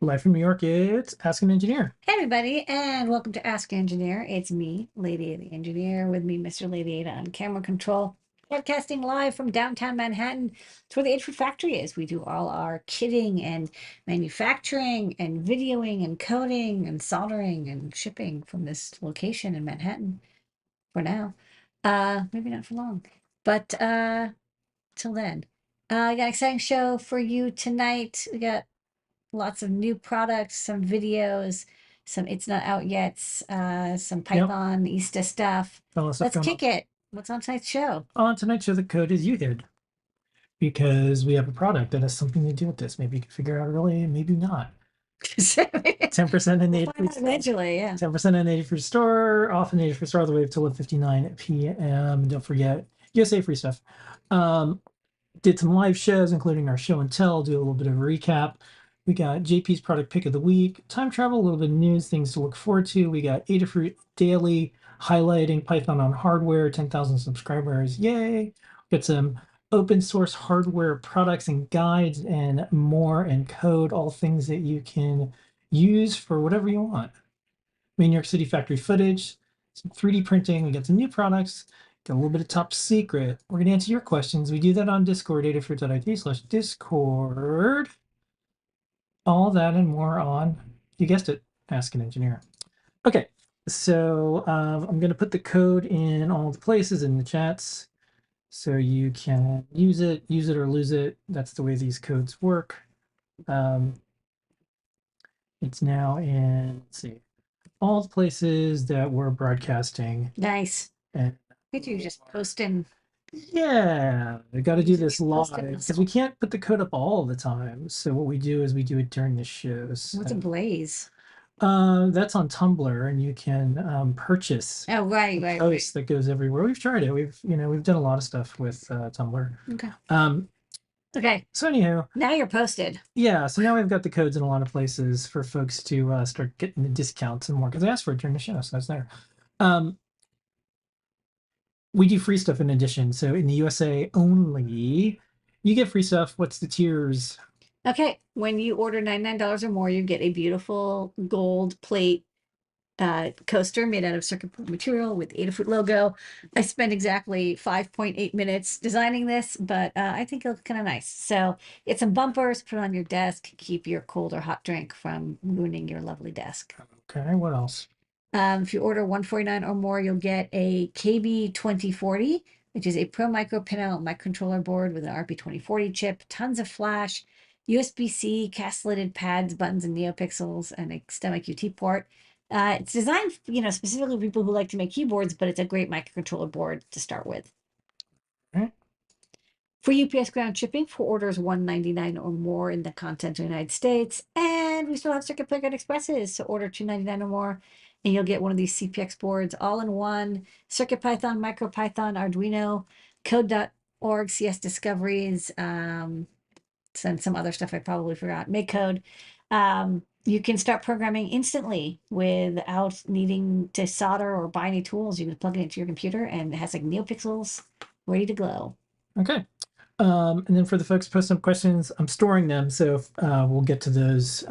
Live from New York, it's Ask an Engineer. Hey everybody, and welcome to Ask Engineer. It's me, Lady A the Engineer, with me, Mr. Lady Ada on camera control, broadcasting live from downtown Manhattan. It's where the Adafruit factory is. We do all our kitting and manufacturing and videoing and coding and soldering and shipping from this location in Manhattan for now. Maybe not for long, but till then. I got an exciting show for you tonight. We got lots of new products, some videos, some it's not out yet, some Yep, Python, Easter stuff. got a lot of stuff Let's going on. kick it. What's on tonight's show? On tonight's show, the code is you hid because we have a product that has something to do with this. Maybe you can figure out early, maybe not. 10% in We'll the find Adafruit out store. eventually, yeah. 10% in the Adafruit store, off in the Adafruit store all the way till 59 p.m. And don't forget, USA free stuff. Did some live shows, including our show and tell, do a little bit of a recap. We got JP's product pick of the week, time travel, a little bit of news, things to look forward to. We got Adafruit Daily highlighting Python on hardware, 10,000 subscribers. Yay! Got some open source hardware products and guides and more and code, all things that you can use for whatever you want. New York City factory footage, some 3D printing. We got some new products. Got a little bit of top secret. We're going to answer your questions. We do that on Discord, adafruit.it/discord. All that and more on, you guessed it, Ask an Engineer. Okay, so I'm going to put the code in all the places in the chats so you can use it or lose it. That's the way these codes work. It's now in, let's see, all the places that we're broadcasting. Nice. And Look at you just posting. yeah, I got to do Using this your live post-it because we muscle. can't put the code up all the time. So what we do is we do it during the shows. What's a blaze? That's on Tumblr, and you can purchase Oh, right, a right, right. post that goes everywhere. We've tried it. We've done a lot of stuff with Tumblr. Okay. Um, Okay. so anyhow, Now you're posted. yeah. So now we've got the codes in a lot of places for folks to start getting the discounts and more because I asked for it during the show, so that's there. Um, we do free stuff in addition. So in the USA only, you get free stuff. What's the tiers? Okay. When you order $99 or more, you get a beautiful gold plate coaster made out of circuit board material with Adafruit logo. I spent exactly 5.8 minutes designing this, but I think it looks kind of nice. So get some bumpers, put it on your desk, keep your cold or hot drink from ruining your lovely desk. Okay, what else? If you order 149 or more, you'll get a KB2040, which is a Pro Micro pinout microcontroller board with an RP2040 chip, tons of flash, USB-C, castellated pads, buttons, and NeoPixels, and a STEMMA QT port. It's designed, specifically for people who like to make keyboards, but it's a great microcontroller board to start with. Okay. For UPS ground shipping for orders 199 or more in the continental United States. And we still have Circuit Breaker Expresses. So order 299 or more, and you'll get one of these CPX boards all in one. CircuitPython, MicroPython, Arduino, Code.org, CS Discoveries, and some other stuff I probably forgot. Make code. You can start programming instantly without needing to solder or buy any tools. You can plug it into your computer, and it has like NeoPixels ready to glow. Okay. And then for the folks posting up questions, I'm storing them. So we'll get to those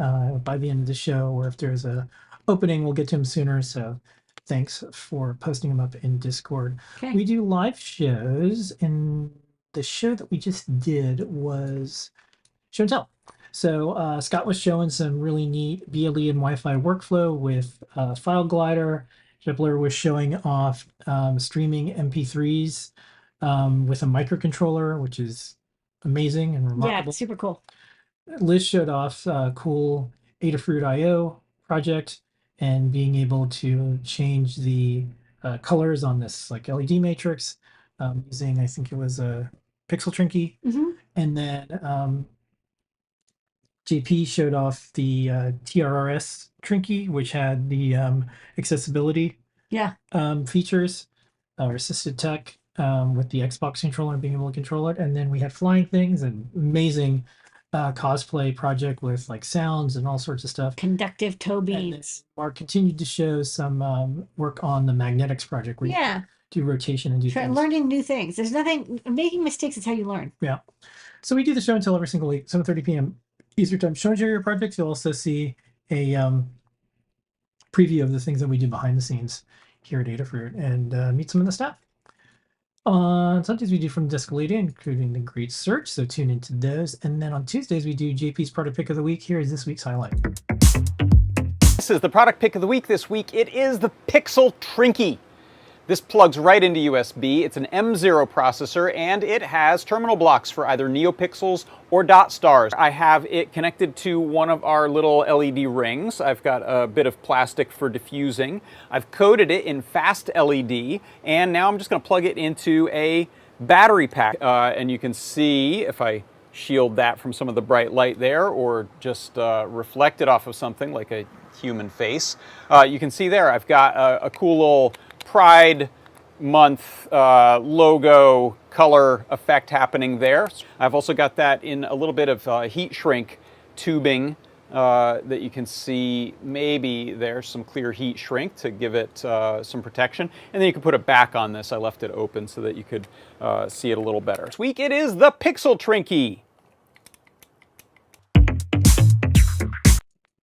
by the end of the show, or if there's a opening, we'll get to them sooner. So thanks for posting them up in Discord. Okay. We do live shows, and the show that we just did was show and tell. So Scott was showing some really neat BLE and Wi-Fi workflow with File Glider. Shepler was showing off streaming MP3s with a microcontroller, which is amazing and Yeah, remarkable. it's super cool. Liz showed off cool Adafruit IO project and being able to change the colors on this like LED matrix using, I think it was a pixel trinky. And then JP showed off the TRRS trinky, which had the accessibility Yeah. features or assisted tech with the Xbox controller and being able to control it. And then we had flying things and amazing cosplay project with like sounds and all sorts of stuff. Conductive toe beams. Mark continued to show some work on the magnetics project where you do rotation and do things. Learning new things. There's nothing, making mistakes is how you learn. Yeah. So we do the show until every single week, 7:30 p.m. Easter time show your projects. You'll also see a preview of the things that we do behind the scenes here at Adafruit and meet some of the staff. On Sundays, we do From Desk Lady, including the Great Search, so tune into those. And then on Tuesdays, we do JP's Product Pick of the Week. Here is this week's highlight. This is the product pick of the week this week. It is the Pixel Trinky. This plugs right into USB. It's an M0 processor and it has terminal blocks for either NeoPixels or dot stars. I have it connected to one of our little LED rings. I've got a bit of plastic for diffusing. I've coated it in fast LED and now I'm just going to plug it into a battery pack. And you can see if I shield that from some of the bright light there or just reflect it off of something like a human face. You can see there I've got a cool little Pride Month logo color effect happening there. I've also got that in a little bit of heat shrink tubing that you can see. Maybe there's some clear heat shrink to give it some protection. And then you can put it back on this. I left it open so that you could see it a little better. This week it is the Pixel Trinky.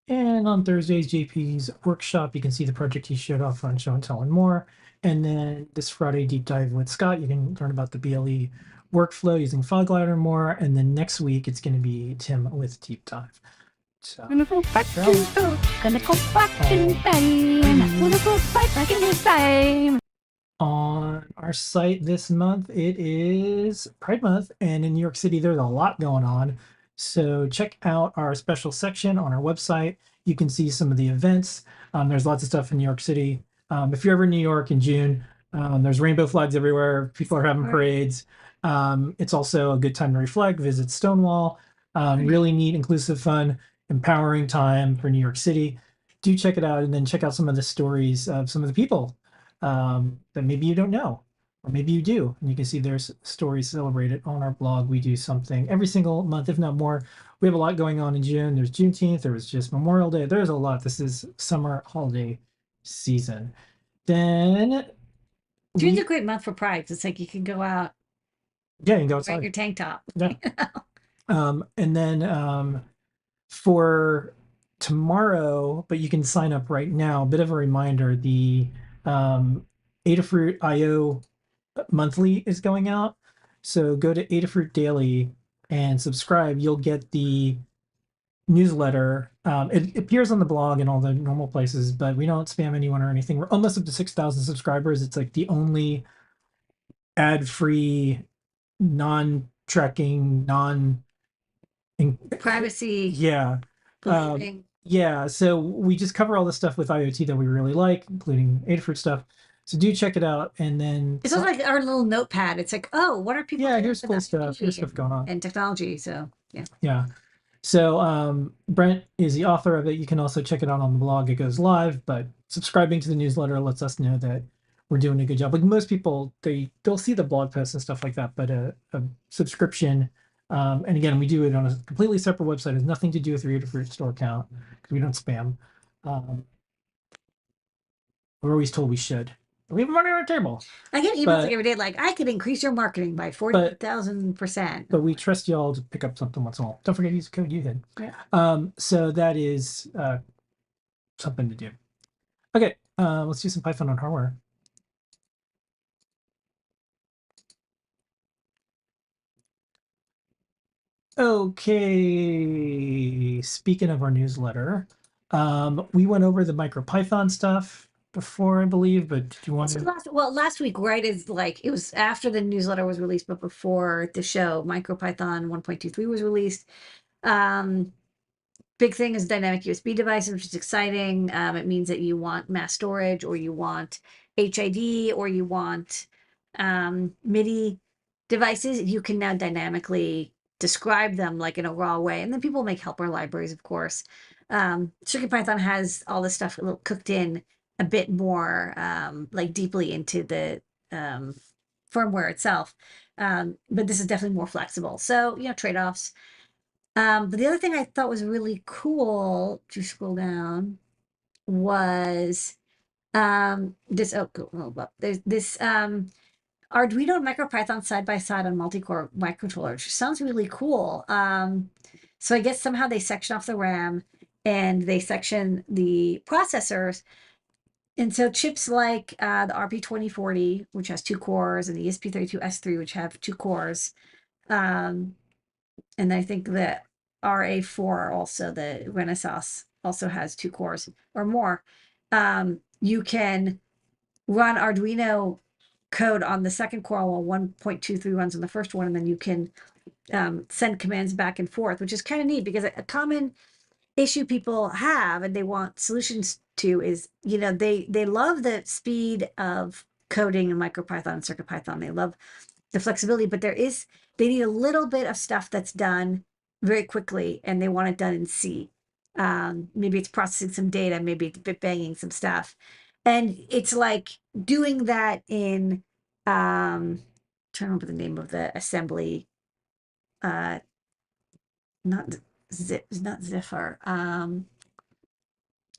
And on Thursdays, JP's workshop, you can see the project he showed off on Show and Tell and more. And then this Friday, deep dive with Scott, you can learn about the BLE workflow using FogLighter more. And then next week, it's going to be Tim with deep dive. So, Gonna go back in time. Gonna go back in time. Gonna go back in time. on our site this month, it is Pride Month, and in New York City, there's a lot going on. So check out our special section on our website. You can see some of the events. There's lots of stuff in New York City. If you're ever in New York in June, there's rainbow flags everywhere. People are having parades. It's also a good time to reflect, visit Stonewall. Really neat, inclusive, fun, empowering time for New York City. Do check it out and then check out some of the stories of some of the people that maybe you don't know, or maybe you do. And you can see there's stories celebrated on our blog. We do something every single month, if not more. We have a lot going on in June. There's Juneteenth. There was just Memorial Day. There's a lot. This is summer holiday season. Then June's a great month for Pride. It's like you can go out, yeah, you can go wear outside. your tank top. Yeah. And then for tomorrow, but you can sign up right now. A bit of a reminder: the Adafruit IO monthly is going out. So go to Adafruit Daily and subscribe. You'll get the newsletter. It appears on the blog and all the normal places, but we don't spam anyone or anything. We're almost up to 6,000 subscribers. It's like the only ad-free, non-tracking, Privacy. yeah. Believing. Yeah, so we just cover all the stuff with IoT that we really like, including Adafruit stuff. So do check it out, and then It's also like our little notepad. It's like, oh, what are people yeah, doing here's with cool IoT stuff. Here's stuff going on. and technology. So yeah. Yeah. So Brent is the author of it. You can also check it out on the blog. It goes live, but subscribing to the newsletter lets us know that we're doing a good job. Like most people, they'll see the blog posts and stuff like that, but a subscription. And again, we do it on a completely separate website. It has nothing to do with your Adafruit store account because we don't spam. We're always told we should. We have money on our table. I get emails But- like every day, like I could increase your marketing by 40,000%. But we trust y'all to pick up something once in a while. Don't forget to use the code you did. Yeah. So that is something to do. Okay, let's do some Python on hardware. Okay, speaking of our newsletter, we went over the MicroPython stuff before, I believe, but do you want So to? last week, right, is like it was after the newsletter was released, but before the show, MicroPython 1.23 was released. Big thing is dynamic USB devices, which is exciting. It means that you want mass storage, or you want HID, or you want MIDI devices. You can now dynamically describe them like in a raw way, and then people make helper libraries, of course. CircuitPython has all this stuff a little cooked in a bit more, like deeply into the firmware itself. But this is definitely more flexible. So, trade-offs. But the other thing I thought was really cool, to scroll down, was this there's this Arduino and MicroPython side by side on multi-core microcontroller, which sounds really cool. So I guess somehow they section off the RAM and they section the processors. And so chips like the RP2040, which has 2 cores, and the ESP32S3, which have 2 cores, um, and I think the RA4 also, the Renaissance, also has 2 cores or more. You can run Arduino code on the second core while 1.23 runs on the first one, and then you can send commands back and forth, which is kind of neat because a common issue people have and they want solutions to is, they love the speed of coding in MicroPython and CircuitPython. They love the flexibility, but they need a little bit of stuff that's done very quickly, and they want it done in C. Maybe it's processing some data, maybe it's bit banging some stuff, and it's like doing that in trying to remember the name of the assembly. Not zip, not Ziffer. I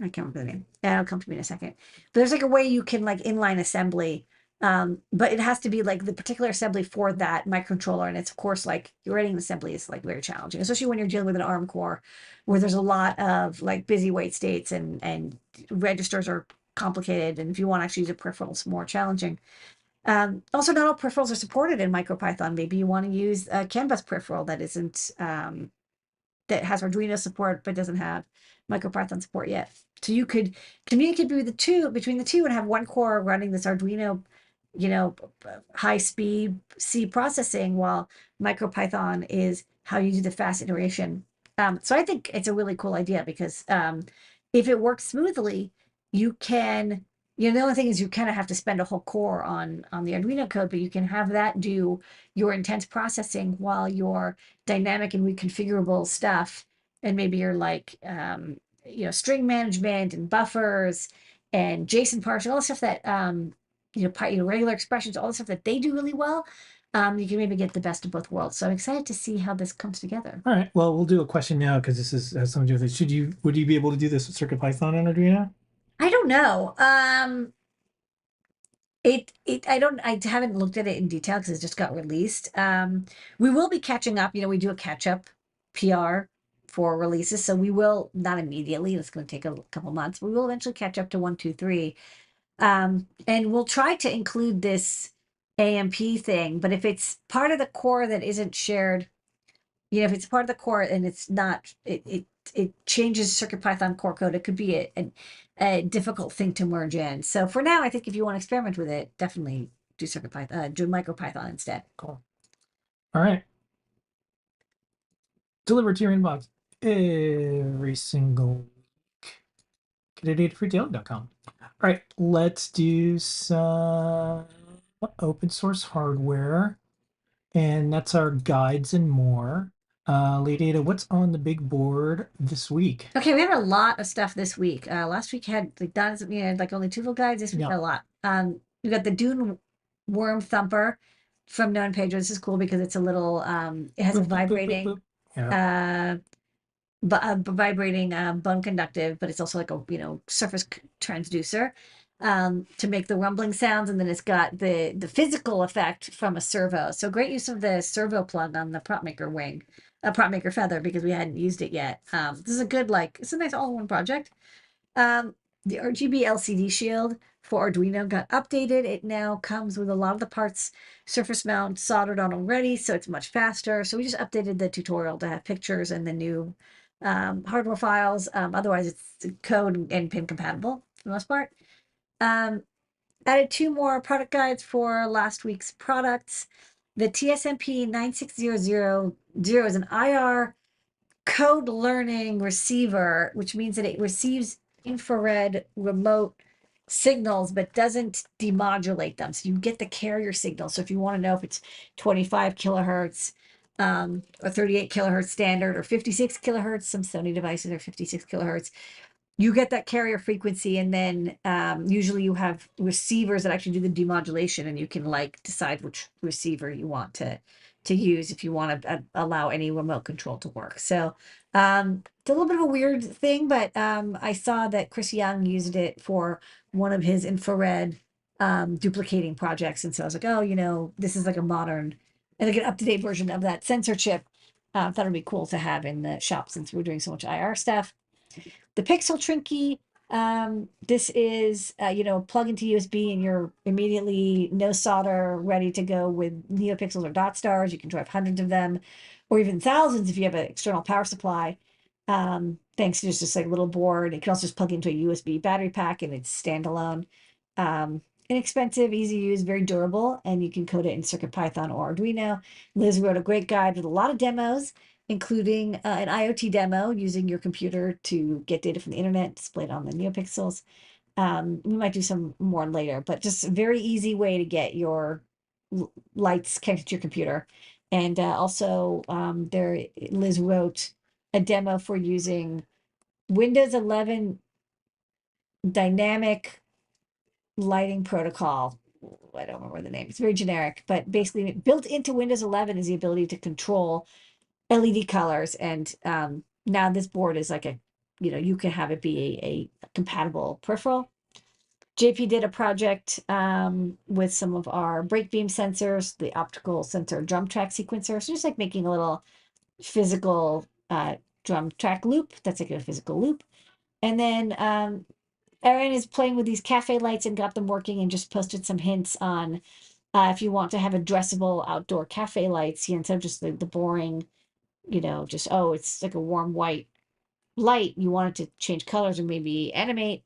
can't remember the name. It'll come to me in a second. But there's like a way you can like inline assembly. But it has to be like the particular assembly for that microcontroller. And it's of course like writing an assembly is like very challenging, especially when you're dealing with an ARM core where there's a lot of like busy wait states and registers are complicated. And if you want to actually use a peripheral, it's more challenging. Also, not all peripherals are supported in MicroPython. Maybe you want to use a CAN bus peripheral that isn't that has Arduino support but doesn't have MicroPython support yet. So you could communicate between the two and have one core running this Arduino, high speed C processing while MicroPython is how you do the fast iteration. So I think it's a really cool idea because if it works smoothly, you can, the only thing is you kind of have to spend a whole core on the Arduino code, but you can have that do your intense processing while your dynamic and reconfigurable stuff, and maybe you're like string management and buffers and JSON parsing, all the stuff that regular expressions, all the stuff that they do really well. You can maybe get the best of both worlds. So I'm excited to see how this comes together. All right. Well, we'll do a question now because has something to do with it. Would you be able to do this with CircuitPython and Arduino? I don't know. I haven't looked at it in detail because it just got released. We will be catching up. We do a catch up PR for releases, so we will not immediately. It's going to take a couple months. But we will eventually catch up to 1, 2, 3, and we'll try to include this AMP thing. But if it's part of the core that isn't shared, if it's part of the core and it's not, it changes CircuitPython core code. It could be a difficult thing to merge in. So for now, I think if you want to experiment with it, definitely do CircuitPython, do MicroPython instead. Cool. All right. Delivered to your inbox every single week. Get at adafruitdaily.com. All right, let's do some open source hardware, and that's our guides and more. Lady Ada, what's on the big board this week? Okay, we had a lot of stuff this week. Last week had like had like only 2 little guides. This week had a lot. We got the Dune Worm Thumper from Known Pedro. This is cool because it's a little it has a vibrating vibrating bone conductive, but it's also like a surface transducer to make the rumbling sounds, and then it's got the physical effect from a servo. So great use of the servo plug on the prop maker wing, prop maker feather, because we hadn't used it yet. This is a good it's a nice all-in-one project. The RGB LCD shield for Arduino got updated. It now comes with a lot of the parts surface mount soldered on already, so it's much faster. So we just updated the tutorial to have pictures and the new hardware files. Otherwise, it's code and pin compatible for the most part. Added 2 more product guides for last week's products. The TSMP 9600 is an IR code learning receiver, which means that it receives infrared remote signals but doesn't demodulate them. So you get the carrier signal. So if you want to know if it's 25 kilohertz or 38 kilohertz standard or 56 kilohertz, some Sony devices are 56 kilohertz, you get that carrier frequency, and then usually you have receivers that actually do the demodulation, and you can decide which receiver you want to use if you want to allow any remote control to work. So it's a little bit of a weird thing, but I saw that Chris Young used it for one of his infrared duplicating projects, and so I was like, oh, this is like a modern and like an up-to-date version of that sensor chip. Thought it'd be cool to have in the shop since we're doing so much IR stuff. The Pixel Trinky, this is, plug into USB and you're immediately no solder, ready to go with NeoPixels or dot stars. You can drive hundreds of them, or even thousands if you have an external power supply. Thanks to just like a little board. It can also just plug into a USB battery pack and it's standalone. Inexpensive, easy to use, very durable, and you can code it in CircuitPython or Arduino. Liz wrote a great guide with a lot of demos, including an IoT demo using your computer to get data from the internet, displayed on the NeoPixels. We might do some more later, but just a very easy way to get your lights connected to your computer. And also, Liz wrote a demo for using Windows 11 dynamic lighting protocol. I don't remember the name. It's very generic, but basically built into Windows 11 is the ability to control LED colors. And now this board is like you can have it be a compatible peripheral. JP did a project with some of our brake beam sensors, the optical sensor drum track sequencer. So just like making a little physical drum track loop. That's like a physical loop. And then Erin is playing with these cafe lights and got them working and just posted some hints on if you want to have addressable outdoor cafe lights, instead of just the boring, it's like a warm white light, you want it to change colors or maybe animate.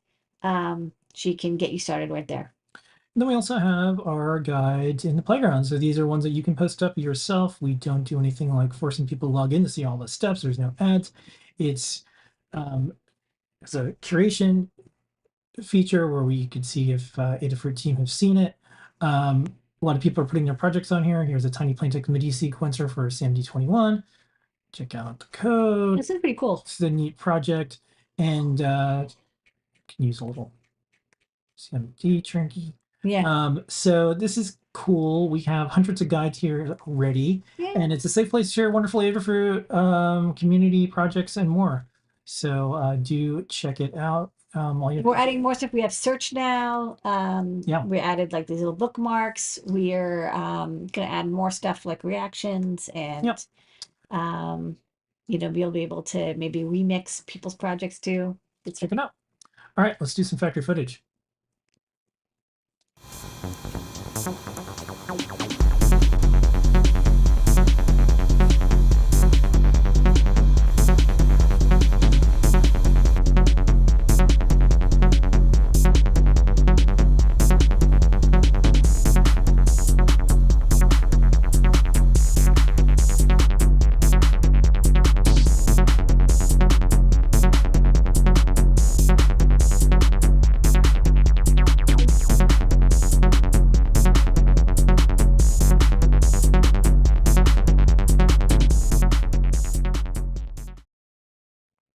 She can get you started right there. And then we also have our guides in the playground. So these are ones that you can post up yourself. We don't do anything like forcing people to log in to see all the steps. There's no ads. It's a curation feature where we could see if Adafruit team have seen it. A lot of people are putting their projects on here. Here's a tiny plaintext MIDI sequencer for SAMD21. Check out the code. This is pretty cool. It's a neat project, and can use a little CMD trinky. Yeah. So this is cool. We have hundreds of guides here already, and it's a safe place to share wonderful Adafruit community projects and more. So do check it out. We're adding more stuff. We have search now. We added like these little bookmarks. We're gonna add more stuff like reactions and be able to maybe remix people's projects too. Let's check it out. All right, let's do some factory footage.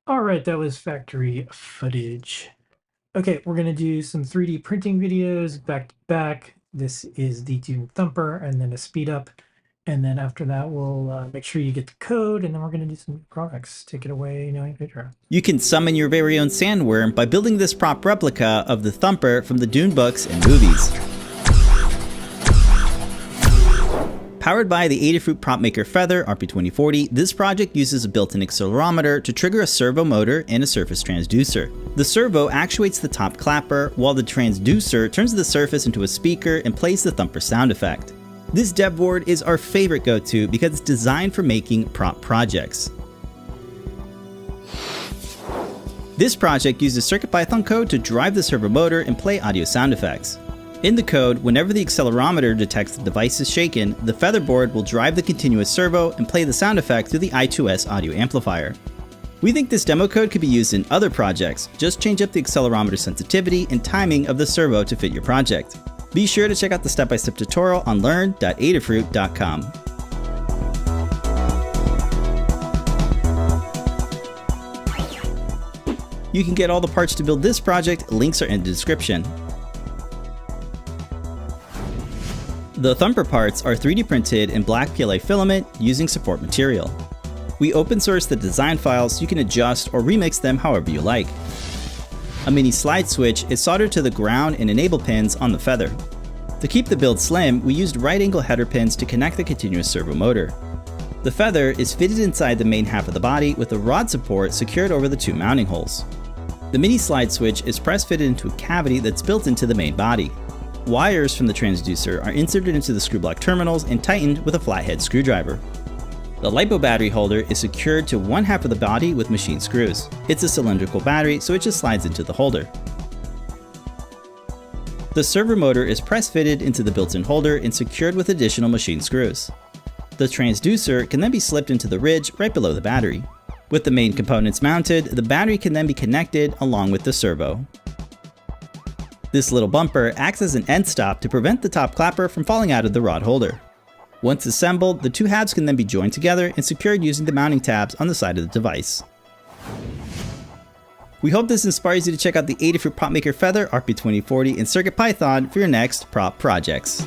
All right, that was factory footage. Okay, we're gonna do some 3D printing videos back to back. This is the Dune Thumper and then a speed up. And then after that, we'll make sure you get the code, and then we're gonna do some new products. Take it away, Pedro. You can summon your very own sandworm by building this prop replica of the Thumper from the Dune books and movies. Powered by the Adafruit prop maker Feather RP2040, this project uses a built-in accelerometer to trigger a servo motor and a surface transducer. The servo actuates the top clapper, while the transducer turns the surface into a speaker and plays the Thumper sound effect. This dev board is our favorite go-to because it's designed for making prop projects. This project uses CircuitPython code to drive the servo motor and play audio sound effects. In the code, whenever the accelerometer detects the device is shaken, the Feather board will drive the continuous servo and play the sound effect through the I2S audio amplifier. We think this demo code could be used in other projects. Just change up the accelerometer sensitivity and timing of the servo to fit your project. Be sure to check out the step-by-step tutorial on learn.adafruit.com. You can get all the parts to build this project, links are in the description. The Thumper parts are 3D printed in black PLA filament using support material. We open source the design files so you can adjust or remix them however you like. A mini slide switch is soldered to the ground and enable pins on the Feather. To keep the build slim, we used right angle header pins to connect the continuous servo motor. The feather is fitted inside the main half of the body with a rod support secured over the 2 mounting holes. The mini slide switch is press fitted into a cavity that's built into the main body. Wires from the transducer are inserted into the screw block terminals and tightened with a flathead screwdriver. The LiPo battery holder is secured to one half of the body with machine screws. It's a cylindrical battery, so it just slides into the holder. The servo motor is press fitted into the built-in holder and secured with additional machine screws. The transducer can then be slipped into the ridge right below the battery. With the main components mounted, the battery can then be connected along with the servo. This little bumper acts as an end stop to prevent the top clapper from falling out of the rod holder. Once assembled, the 2 halves can then be joined together and secured using the mounting tabs on the side of the device. We hope this inspires you to check out the Adafruit PropMaker Feather, RP2040, and CircuitPython for your next prop projects.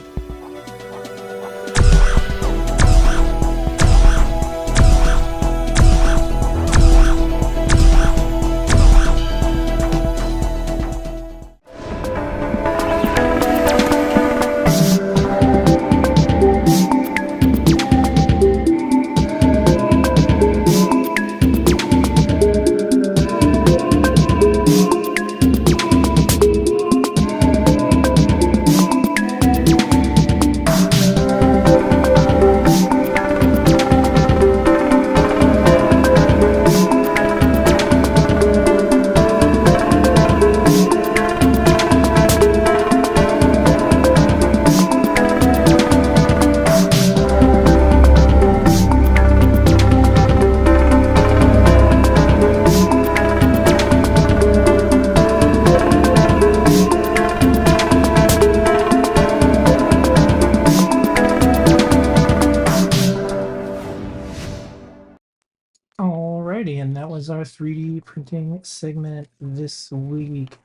Alrighty, and that was our 3D printing segment this week.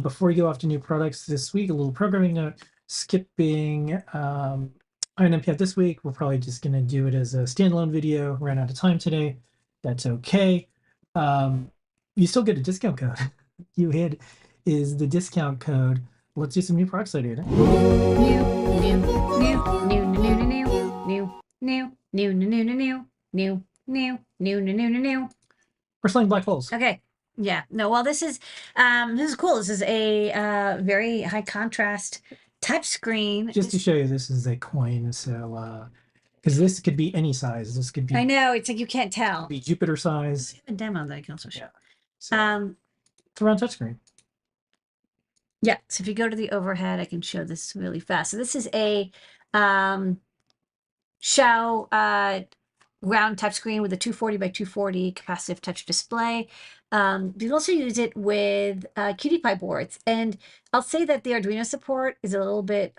Before we go off to new products this week, a little programming note. Skipping Iron MPF this week. We're probably just going to do it as a standalone video. Ran out of time today. That's okay. You still get a discount code. You hit is the discount code. Let's do some new products later. New. We're selling black holes. Okay. Yeah. No, well, this is cool. This is a very high contrast touch screen. Just to show you, this is a coin. So, because this could be any size. This could be. I know. It's like you can't tell. Be Jupiter size. I have a demo that I can also show. Yeah. So, it's a round touchscreen. Yeah. So if you go to the overhead, I can show this really fast. So this is a Xiao round touchscreen with a 240 by 240 capacitive touch display. You can also use it with QT Py boards. And I'll say that the Arduino support is a little bit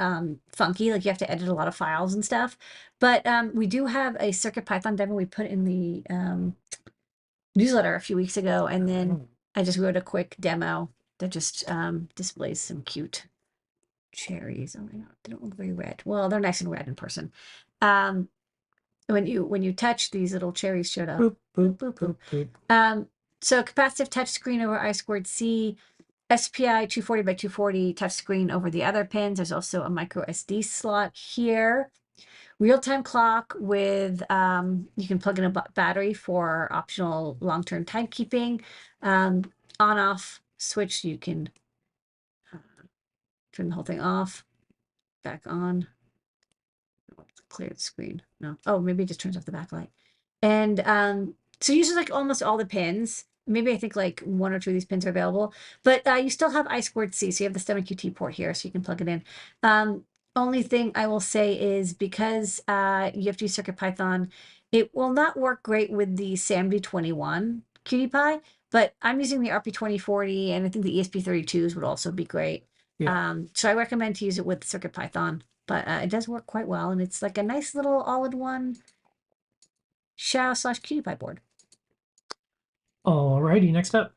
funky, like you have to edit a lot of files and stuff. But we do have a CircuitPython demo we put in the newsletter a few weeks ago. And then I just wrote a quick demo that just displays some cute cherries. Oh my God, they don't look very red. Well, they're nice and red in person. When you touch, these little cherries showed up. Boop, boop, boop, boop, boop. So capacitive touchscreen over I2C, SPI 240 by 240 touchscreen over the other pins. There's also a micro SD slot here. Real-time clock with, you can plug in a battery for optional long-term timekeeping. On-off switch, you can turn the whole thing off, back on. Clear the screen. No. Oh, maybe it just turns off the backlight. And so usually like almost all the pins. Maybe I think like 1 or 2 of these pins are available, but you still have I2C. So you have the stem QT port here, so you can plug it in. Only thing I will say is because you have to use CircuitPython, it will not work great with the SAMD21 QT Py, but I'm using the RP2040 and I think the ESP32s would also be great. Yeah. So I recommend to use it with CircuitPython, but it does work quite well. And it's like a nice little all-in-one Xiao/QT Py board. Alrighty, next up.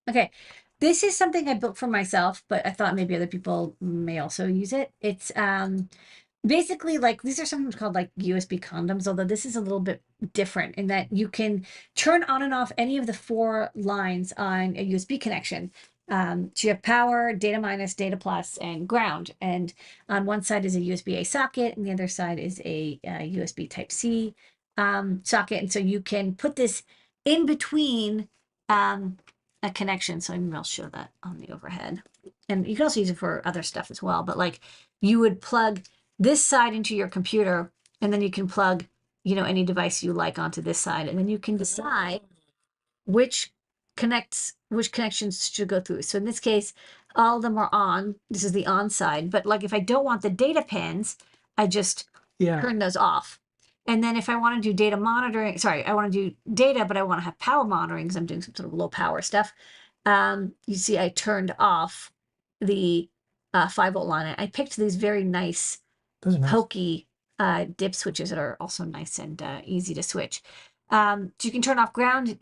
Okay, this is something I built for myself, but I thought maybe other people may also use it. It's basically like these are sometimes called like USB condoms, although this is a little bit different in that you can turn on and off any of the 4 lines on a USB connection. So you have power, data minus, data plus, and ground. And on one side is a USB-A socket, and the other side is a USB Type-C socket. And so you can put this in between a connection. So maybe I'll show that on the overhead. And you can also use it for other stuff as well. But like you would plug this side into your computer, and then you can plug, any device you like onto this side. And then you can decide which connections should go through. So in this case, all of them are on. This is the on side. But like if I don't want the data pins, I just turn those off. And then if I want to do data monitoring, sorry, I want to do data, but I want to have power monitoring because I'm doing some sort of low power stuff. You see, I turned off the 5-volt line. I picked these very nice, pokey dip switches that are also nice and easy to switch. So you can turn off ground,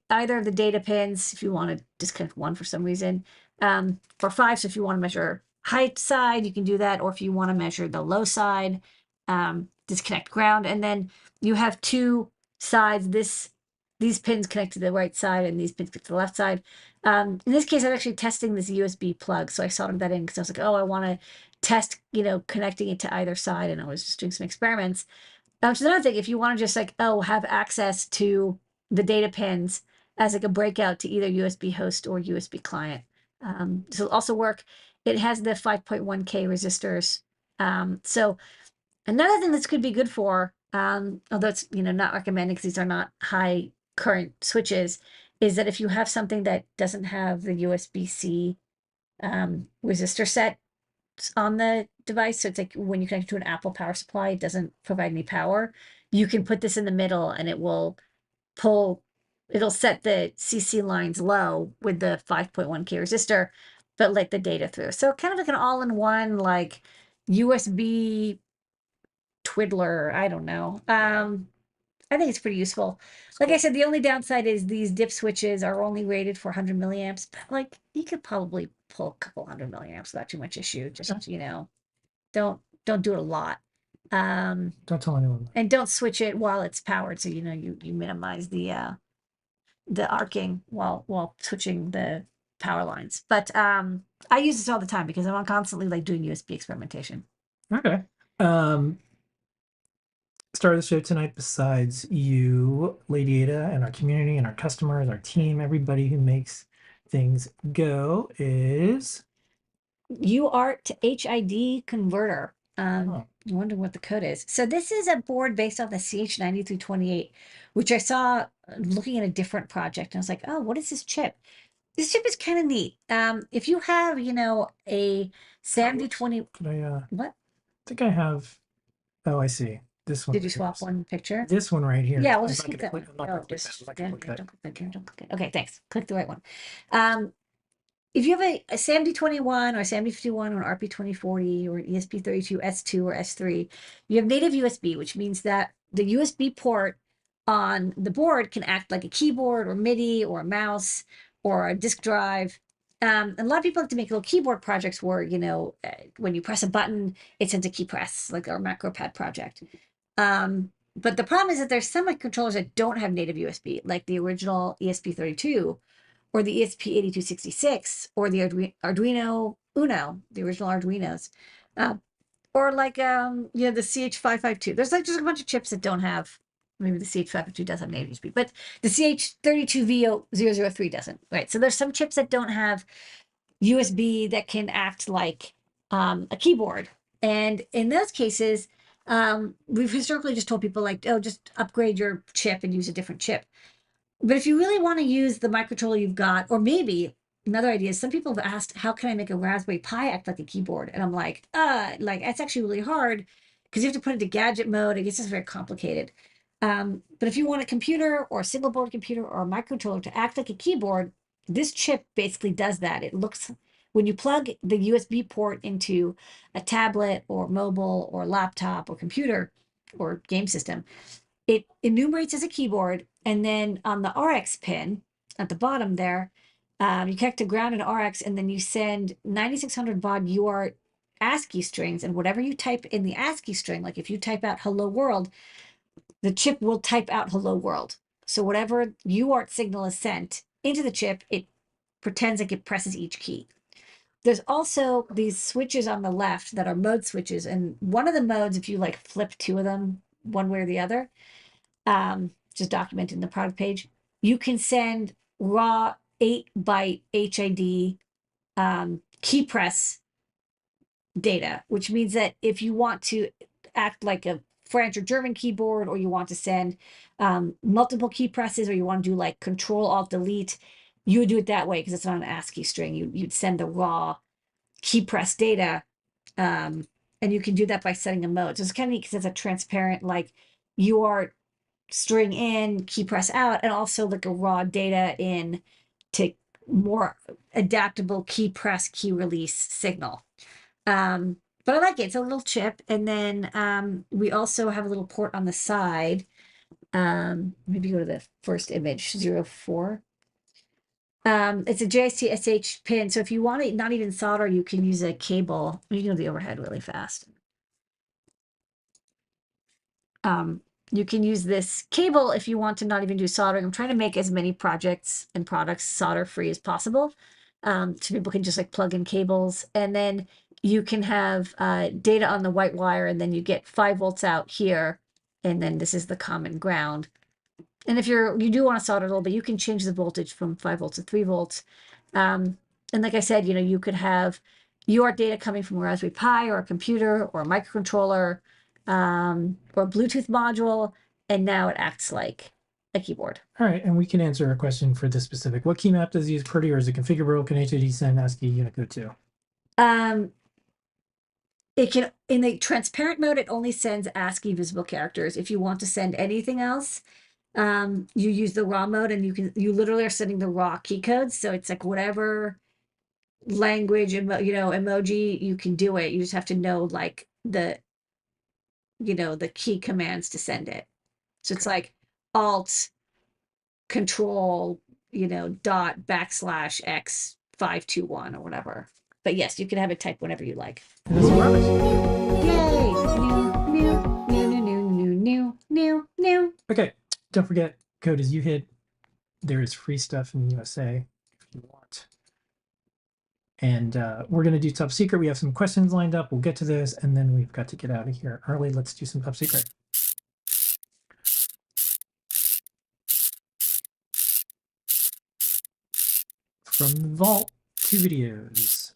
either of the data pins if you want to disconnect one for some reason. For 5, so if you want to measure height side, you can do that. Or if you want to measure the low side, disconnect ground. And then you have 2 sides. These pins connect to the right side and these pins connect to the left side. In this case, I'm actually testing this USB plug. So I soldered that in because I was like, oh, I want to test, connecting it to either side. And I was just doing some experiments. Which is another thing, if you want to just like, have access to the data pins as like a breakout to either USB host or USB client. This will also work. It has the 5.1K resistors. So another thing this could be good for, although it's not recommended because these are not high current switches, is that if you have something that doesn't have the USB-C resistor set on the device, so it's like when you connect to an Apple power supply, it doesn't provide any power. You can put this in the middle and it will it'll set the CC lines low with the 5.1K resistor, but let the data through. So kind of like an all-in-one like USB twiddler. I don't know. I think it's pretty useful. Like I said, the only downside is these dip switches are only rated for 100 milliamps, but like you could probably pull a couple 100 milliamps without too much issue. Just don't do it a lot. Don't tell anyone. And don't switch it while it's powered, so you minimize the arcing while switching the power lines. But I use this all the time because I'm constantly like doing USB experimentation. Okay. Star of the show tonight, besides you, Lady Ada, and our community and our customers, our team, everybody who makes things go, is UART to HID converter. Oh. I wonder what the code is. So this is a board based on the CH9328, which I saw looking at a different project. And I was like, oh, what is this chip? This chip is kind of neat. If you have, a SAMD20, Could I what? I think I have. Oh, I see. This one. Did you swap one picture? This one right here. Yeah, we'll I'm just not keep gonna that click- one. I'm not Oh, gonna click just, that. I'm not gonna yeah, click that. don't click here, don't click it. Okay, thanks. Click the right one. If you have a SAMD21 or SAMD51 or an RP2040 or an ESP32 S2 or S3, you have native USB, which means that the USB port on the board can act like a keyboard or MIDI or a mouse or a disk drive. And a lot of people like to make little keyboard projects where, when you press a button, it sends a key press, like our macro pad project. But the problem is that there's some controllers that don't have native USB, like the original ESP32 or the ESP8266 or the Arduino Uno, the original Arduinos, or like the CH552. There's like just a bunch of chips that don't have. Maybe the CH552 does have native USB, but the CH32V003 doesn't. Right. So there's some chips that don't have USB that can act like a keyboard, and in those cases, we've historically just told people like, oh, just upgrade your chip and use a different chip. But if you really want to use the microcontroller you've got, or maybe another idea is some people have asked, how can I make a Raspberry Pi act like a keyboard? And I'm like it's actually really hard because you have to put it into gadget mode. It gets just very complicated. But if you want a computer or a single board computer or a microcontroller to act like a keyboard, this chip basically does that. It looks, when you plug the USB port into a tablet or mobile or laptop or computer or game system, it enumerates as a keyboard, and then on the RX pin at the bottom there, you connect to ground and RX, and then you send 9600 baud UART ASCII strings, and whatever you type in the ASCII string, like if you type out hello world, the chip will type out hello world. So whatever UART signal is sent into the chip, it pretends like it presses each key. There's also these switches on the left that are mode switches, and one of the modes, if you like flip 2 of them one way or the other, just documented in the product page. You can send raw 8-byte HID key press data, which means that if you want to act like a French or German keyboard, or you want to send multiple key presses, or you want to do like Control Alt Delete, you would do it that way because it's not an ASCII string. You'd send the raw key press data, and you can do that by setting a mode. So it's kind of neat because it's a transparent, like you are string in, key press out, and also like a raw data in to more adaptable key press, key release signal. But I like it. It's a little chip. And then we also have a little port on the side. Maybe go to the first image, 04. It's a JIC SH pin. So if you want it not even solder, you can use a cable. You can do the overhead really fast. You can use this cable if you want to not even do soldering. I'm trying to make as many projects and products solder free as possible. So people can just like plug in cables, and then you can have data on the white wire, and then you get 5 volts out here, and then this is the common ground. And if you do want to solder a little bit, you can change the voltage from 5 volts to 3 volts. And like I said, you could have your data coming from a Raspberry Pi or a computer or a microcontroller, or a Bluetooth module, and now it acts like a keyboard. All right, and we can answer a question for this specific. What key map does it use pretty, or is it configurable? Can HID send ASCII Unicode too? It can, in the transparent mode, it only sends ASCII visible characters. If you want to send anything else, you use the raw mode, and you literally are sending the raw key codes. So it's like whatever language, emoji, you can do it. You just have to know like the key commands to send it. So it's like Alt, Control, dot \x 521 or whatever. But yes, you can have it type whenever you like. And this is Robert. Yay! New. Okay, don't forget, code as you hit. There is free stuff in the USA if you want. And we're going to do top secret. We have some questions lined up. We'll get to this, and then we've got to get out of here early. Let's do some top secret. From the vault, 2 videos.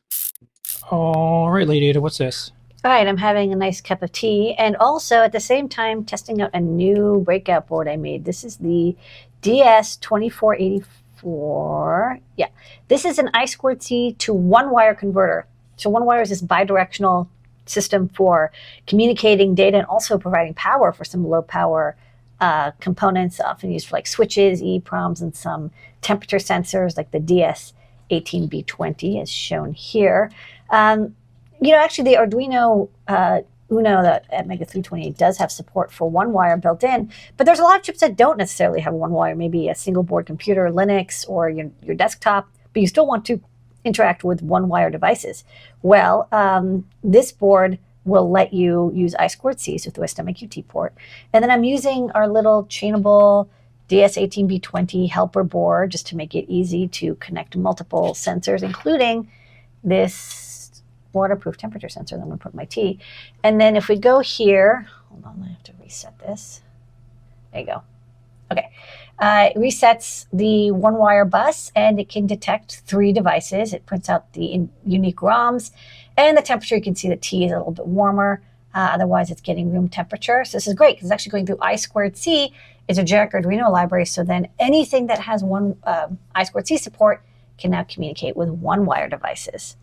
All right, Lady Ada, what's this? All right, I'm having a nice cup of tea, and also at the same time testing out a new breakout board I made. This is the DS2484. Yeah, this is an I2C to one-wire converter. So one wire is this bidirectional system for communicating data and also providing power for some low-power components, often used for like switches, EEPROMs, and some temperature sensors like the DS18B20 as shown here. Actually, the Arduino Uno that at Mega 328 does have support for one wire built in, but there's a lot of chips that don't necessarily have one wire, maybe a single board computer, Linux, or your desktop, but you still want to interact with one wire devices. Well, this board will let you use I2C, so through a STEMMA QT port. And then I'm using our little chainable DS18B20 helper board just to make it easy to connect multiple sensors, including this waterproof temperature sensor that I'm going to put in my tea. And then if we go here, hold on, I have to reset this. There you go. Okay. It resets the one wire bus, and it can detect 3 devices. It prints out the unique ROMs, and the temperature, you can see the tea is a little bit warmer. Otherwise, it's getting room temperature. So this is great because it's actually going through I2C. It's a generic Arduino library. So then anything that has one I2C support can now communicate with one wire devices.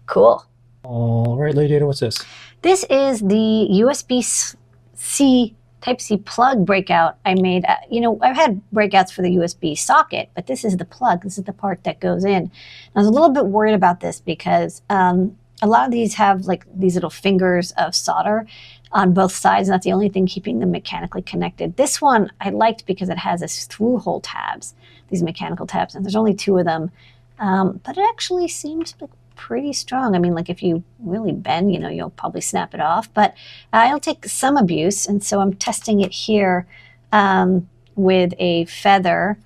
Cool. All right, Lady Ada, what's this? This is the USB-C Type-C plug breakout I made. I've had breakouts for the USB socket, but this is the plug. This is the part that goes in. I was a little bit worried about this because a lot of these have like these little fingers of solder on both sides, and that's the only thing keeping them mechanically connected. This one I liked because it has this through-hole tabs, these mechanical tabs, and there's only 2 of them. But it actually seems like pretty strong. I mean, like if you really bend, you'll probably snap it off, but it'll take some abuse. And so I'm testing it here with a Feather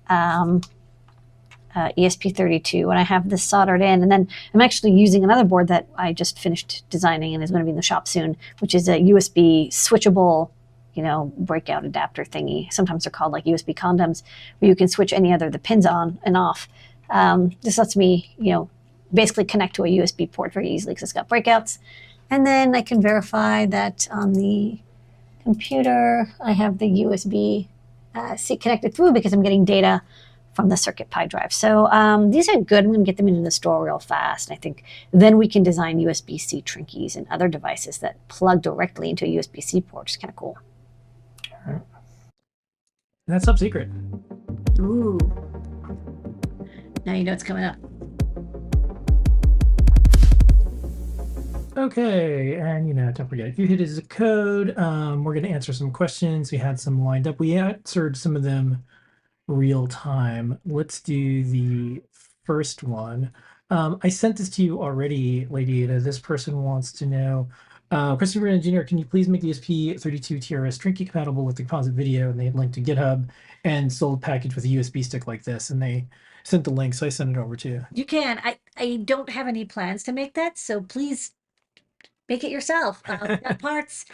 ESP32, and I have this soldered in. And then I'm actually using another board that I just finished designing and is going to be in the shop soon, which is a USB switchable breakout adapter thingy. Sometimes they're called like USB condoms, where you can switch any other of the pins on and off. This lets me, basically connect to a USB port very easily because it's got breakouts. And then I can verify that on the computer, I have the USB C connected through because I'm getting data from the CircuitPy drive. So these are good. I'm going to get them into the store real fast. I think then we can design USB-C Trinkies and other devices that plug directly into a USB-C port. It's kind of cool. All right. And that's top secret. Ooh. Now you know what's coming up. Okay, and don't forget, if you hit his code, we're going to answer some questions. We had some lined up. We answered some of them real time. Let's do the first one. I sent this to you already, Lady Ada. This person wants to know, Christopher Engineer, can you please make the ESP32 TRS Trinky compatible with the composite video? And they had linked to GitHub and sold a package with a USB stick like this. And they sent the link, so I sent it over to you. You can. I don't have any plans to make that, so please make it yourself. Got parts.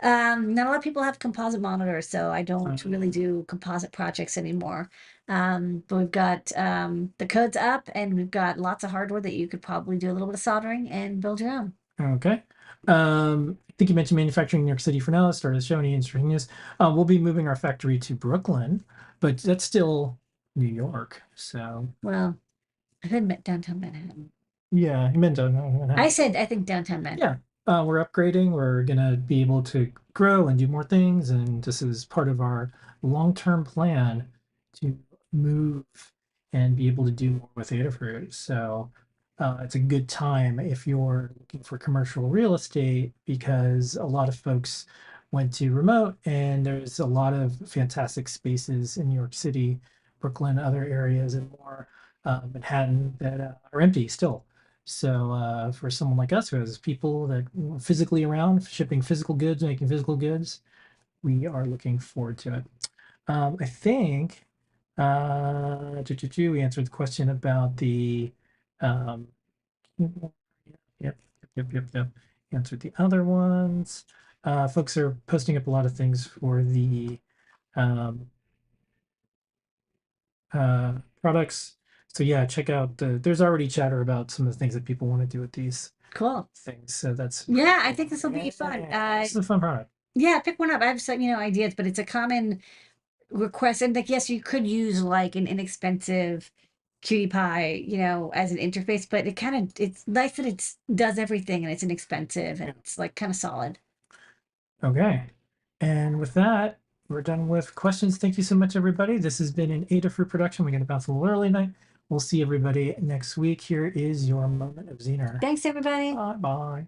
Not a lot of people have composite monitors, so I don't really do composite projects anymore. But we've got the codes up, and we've got lots of hardware that you could probably do a little bit of soldering and build your own. Okay. I think you mentioned manufacturing in New York City for now. Started showing any interesting news. We'll be moving our factory to Brooklyn, but that's still New York. So Well, I said downtown Manhattan. yeah, you meant Manhattan. I said I think downtown Manhattan. Yeah, we're upgrading. We're gonna be able to grow and do more things, and this is part of our long-term plan to move and be able to do more with Adafruit. So it's a good time if you're looking for commercial real estate because a lot of folks went to remote, and there's a lot of fantastic spaces in New York City, Brooklyn, other areas, and more Manhattan that are empty still. So for someone like us who has people that physically around, shipping physical goods, making physical goods, we are looking forward to it. I think we answered the question about the yep. Answered the other ones. Folks are posting up a lot of things for the products. So yeah, check out there's already chatter about some of the things that people want to do with these Cool. things. So that's Yeah, I think this will be fun. This is a fun product. Yeah, pick one up. I have some, ideas, but it's a common request. And like, yes, you could use like an inexpensive cutie pie, as an interface, but it's nice that it does everything and it's inexpensive and it's like kind of solid. Okay. And with that, we're done with questions. Thank you so much, everybody. This has been an Adafruit production. We're going to bounce a little early tonight. We'll see everybody next week. Here is your moment of Zener. Thanks, everybody. Bye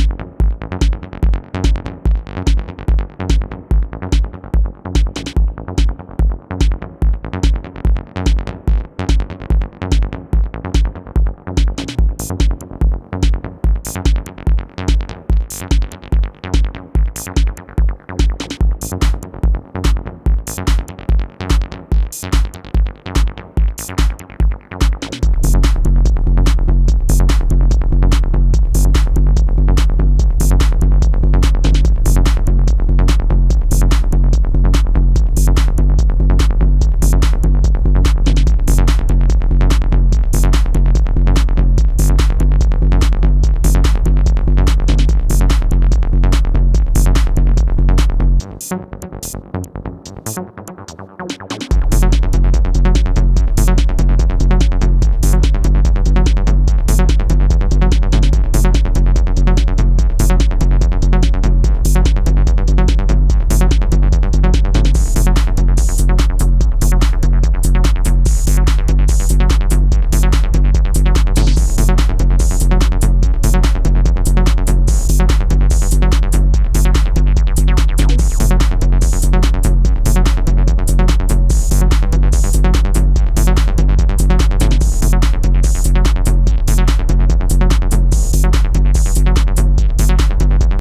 bye.